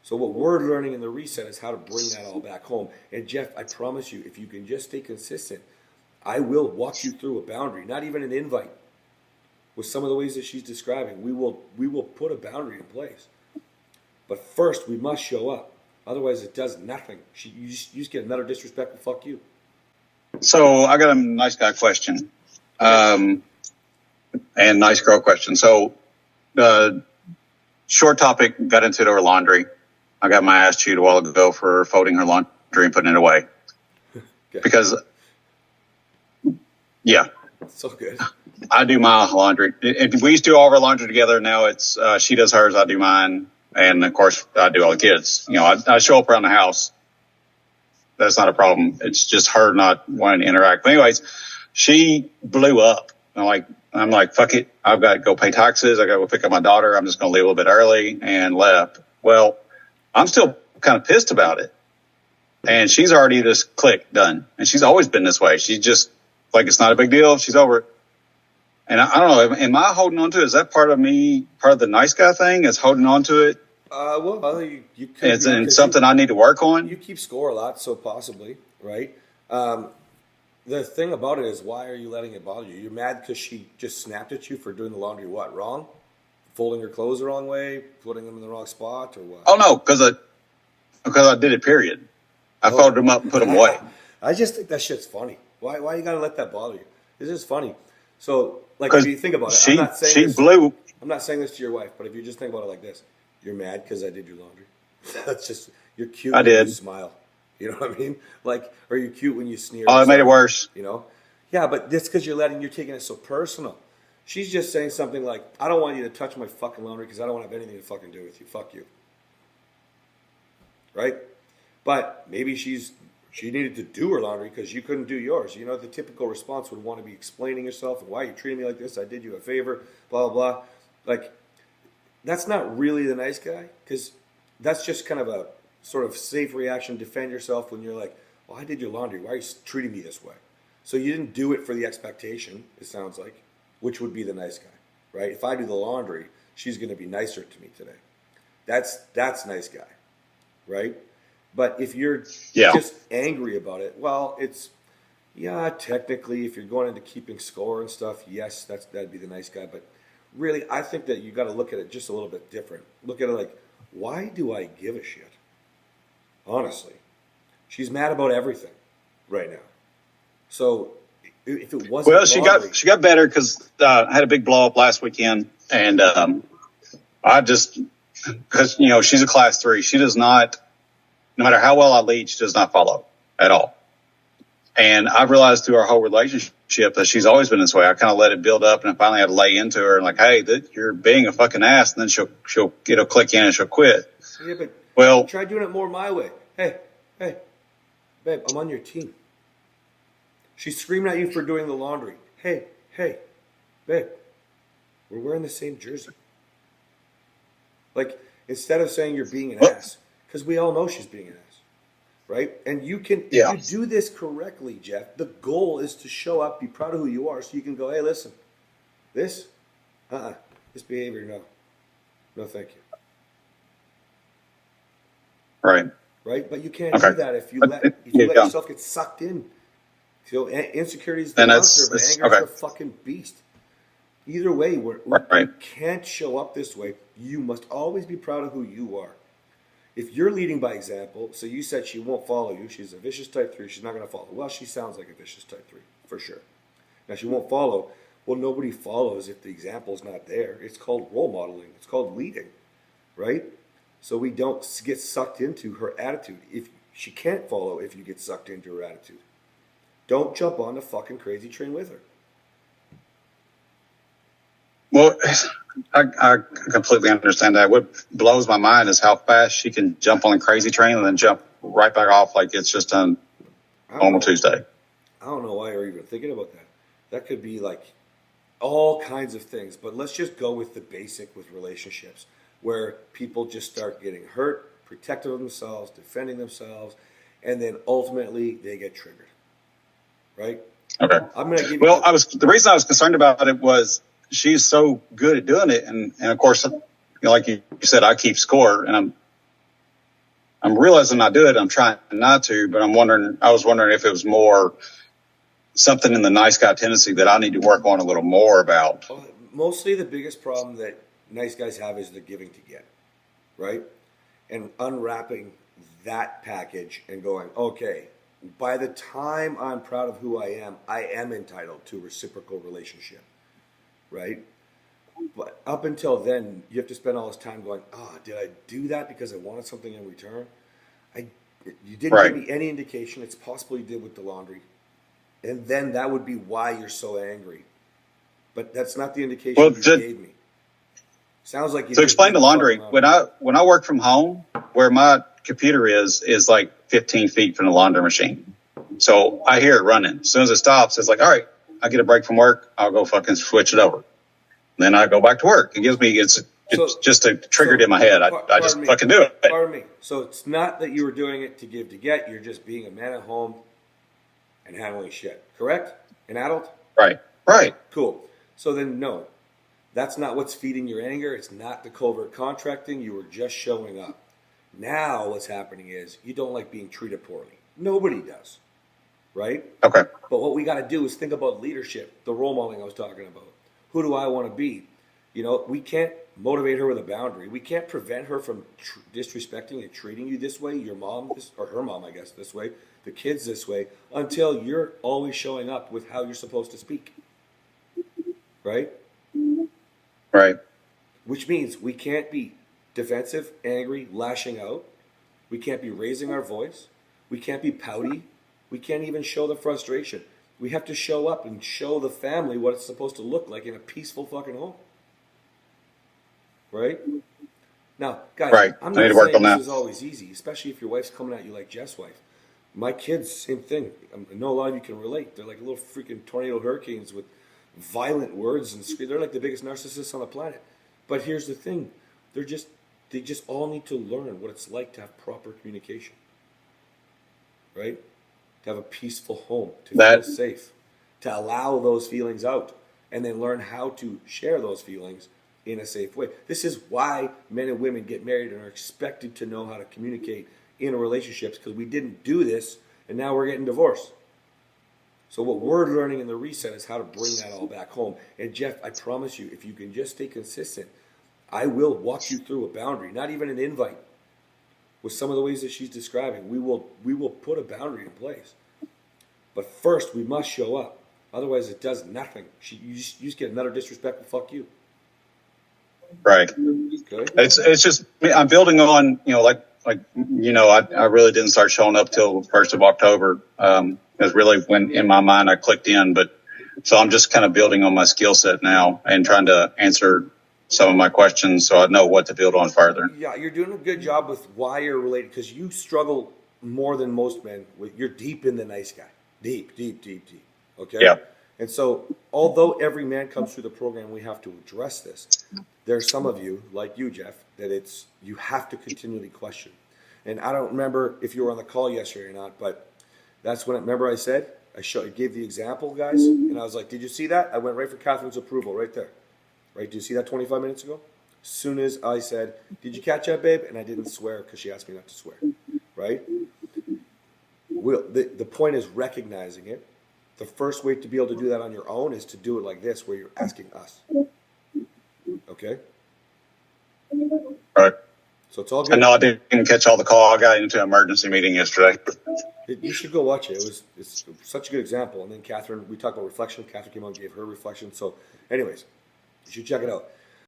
So what we're learning in the reset is how to bring that all back home. And Jeff, I promise you, if you can just stay consistent, I will walk you through a boundary, not even an invite. With some of the ways that she's describing, we will put a boundary in place. But first, we must show up. Otherwise, it does nothing. You just get another disrespectful fuck you. So I got a nice guy question, and nice girl question. So, short topic, got into it over laundry. I got my ass chewed a while ago for folding her laundry and putting it away. Okay. Because, yeah. So good. I do my laundry. We used to do all of our laundry together. Now it's she does hers, I do mine. And, of course, I do all the kids. You know, I show up around the house. That's not a problem. It's just her not wanting to interact. But anyways, she blew up. I'm like, fuck it. I've got to go pay taxes. I got to go pick up my daughter. I'm just going to leave a little bit early and left. Well, I'm still kind of pissed about it. And she's already just clicked, done. And she's always been this way. She's just like, it's not a big deal. She's over it. And I don't know, am I holding on to it? Is that part of me, part of the nice guy thing, is holding on to it? Well, you could. It's something I need to work on? You keep score a lot, so possibly, right? The thing about it is, why are you letting it bother you? You're mad because she just snapped at you for doing the laundry, what, wrong? Folding her clothes the wrong way, putting them in the wrong spot, or what? Oh, no, because I did it, period. I folded them up and put them away. I just think that shit's funny. Why you got to let that bother you? This is funny. So, like, if you think about it, I'm not saying this to your wife, but if you just think about it like this, you're mad because I did your laundry. That's just, you're cute when you smile. You know what I mean? Like, or you're cute when you sneer. Oh, it made it worse. You know? Yeah, but that's because you're taking it so personal. She's just saying something like, I don't want you to touch my fucking laundry because I don't want to have anything to fucking do with you. Fuck you. Right? But maybe she needed to do her laundry because you couldn't do yours. You know, the typical response would want to be explaining yourself and why you treating me like this. I did you a favor, blah, blah, blah. Like, that's not really the nice guy, because that's just kind of a sort of safe reaction, defend yourself when you're like, well, I did your laundry. Why are you treating me this way? So you didn't do it for the expectation, it sounds like, which would be the nice guy, right? If I do the laundry, she's going to be nicer to me today. That's nice guy, right? But if you're just angry about it, well, it's, technically, if you're going into keeping score and stuff, yes, that'd be the nice guy. But really, I think that you got to look at it just a little bit different. Look at it like, why do I give a shit? Honestly. She's mad about everything right now. So if it wasn't... Well, she got better because I had a big blow up last weekend. And I just... Because, you know, she's a class 3. She does not... No matter how well I lead, she does not follow at all. And I've realized through our whole relationship that she's always been this way. I kind of let it build up, and I finally had to lay into her and like, hey, you're being a fucking ass. And then it'll click in and she'll quit. Yeah, but try doing it more my way. Hey, babe, I'm on your team. She's screaming at you for doing the laundry. Hey, babe, we're wearing the same jersey. Like, instead of saying you're being an ass, because we all know she's being an ass, right? And you can, if you do this correctly, Jeff, the goal is to show up, be proud of who you are, so you can go, hey, listen, this behavior, no, thank you. Right? But you can't do that if you let yourself get sucked in. You know, insecurity is the monster, but anger is the fucking beast. Either way, you can't show up this way. You must always be proud of who you are. If you're leading by example, so you said she won't follow you. She's a vicious type 3. She's not going to follow. Well, she sounds like a vicious type 3, for sure. Now, she won't follow. Well, nobody follows if the example is not there. It's called role modeling. It's called leading, right? So we don't get sucked into her attitude. If she can't follow if you get sucked into her attitude. Don't jump on the fucking crazy train with her. Well, I completely understand that. What blows my mind is how fast she can jump on a crazy train and then jump right back off like it's just on normal Tuesday. I don't know why you're even thinking about that. That could be like all kinds of things. But let's just go with the basic with relationships, where people just start getting hurt, protective of themselves, defending themselves, and then ultimately they get triggered. Right? Okay. I'm going to give you the reason I was concerned about it was she's so good at doing it, and of course, you know, like you said, I keep score, and I'm realizing I do it. I'm trying not to, but I was wondering if it was more something in the nice guy tendency that I need to work on a little more about. Mostly the biggest problem that nice guys have is the giving to get, right? And unwrapping that package and going, okay, by the time I'm proud of who I am entitled to a reciprocal relationship, right? But up until then, you have to spend all this time going, did I do that because I wanted something in return? You didn't give me any indication. It's possible you did with the laundry. And then that would be why you're so angry. But that's not the indication you gave me. Sounds like you to explain the laundry. When I work from home, where my computer is like 15 feet from the laundry machine. So I hear it running. As soon as it stops, it's like, all right, I get a break from work. I'll go fucking switch it over. Then I go back to work. It gives me, it's just triggered in my head. I just fucking do it. Pardon me. So it's not that you were doing it to give to get. You're just being a man at home and handling shit. Correct? An adult? Right. Cool. So then, no. That's not what's feeding your anger. It's not the covert contracting. You were just showing up. Now what's happening is you don't like being treated poorly. Nobody does. Right? Okay. But what we got to do is think about leadership, the role modeling I was talking about. Who do I want to be? We can't motivate her with a boundary. We can't prevent her from disrespecting and treating you this way, your mom, or her mom, I guess, this way, the kids this way, until you're always showing up with how you're supposed to speak. Right? Right. Which means we can't be defensive, angry, lashing out. We can't be raising our voice. We can't be pouty. We can't even show the frustration. We have to show up and show the family what it's supposed to look like in a peaceful fucking home. Right? Now, guys, I'm not saying this is always easy, especially if your wife's coming at you like Jeff's wife. My kids, same thing. I know a lot of you can relate. They're like little freaking tornado hurricanes with violent words and they're like the biggest narcissists on the planet. But here's the thing. They just all need to learn what it's like to have proper communication. Right? To have a peaceful home, to feel safe, to allow those feelings out, and then learn how to share those feelings in a safe way. This is why men and women get married and are expected to know how to communicate in relationships, because we didn't do this, and now we're getting divorced. So what we're learning in the reset is how to bring that all back home. And Jeff, I promise you, if you can just stay consistent, I will walk you through a boundary, not even an invite. With some of the ways that she's describing, we will put a boundary in place. But first, we must show up. Otherwise, it does nothing. You just get another disrespectful fuck you. Right. Okay. It's just I'm building on I really didn't start showing up till the 1st of October. Is really when in my mind I clicked in. But so I'm just kind of building on my skill set now and trying to answer some of my questions so I know what to build on further. Yeah, you're doing a good job with why you're related, because you struggle more than most men. You're deep in the nice guy. Deep. Okay? Yeah. And so, although every man comes through the program, we have to address this. There's some of you, like you, Jeff, that you have to continually question. And I don't remember if you were on the call yesterday or not, but that's when, remember I said, I gave the example, guys, and I was like, did you see that? I went right for Catherine's approval right there. Right? Did you see that 25 minutes ago? As soon as I said, did you catch that, babe? And I didn't swear because she asked me not to swear. Right? The point is recognizing it. The first way to be able to do that on your own is to do it like this, where you're asking us. Okay? All right. So it's all good. I know I didn't catch all the call. I got into an emergency meeting yesterday. You should go watch it. It's such a good example. And then Catherine, we talked about reflection. Catherine came on and gave her reflection. So anyways, you should check it out.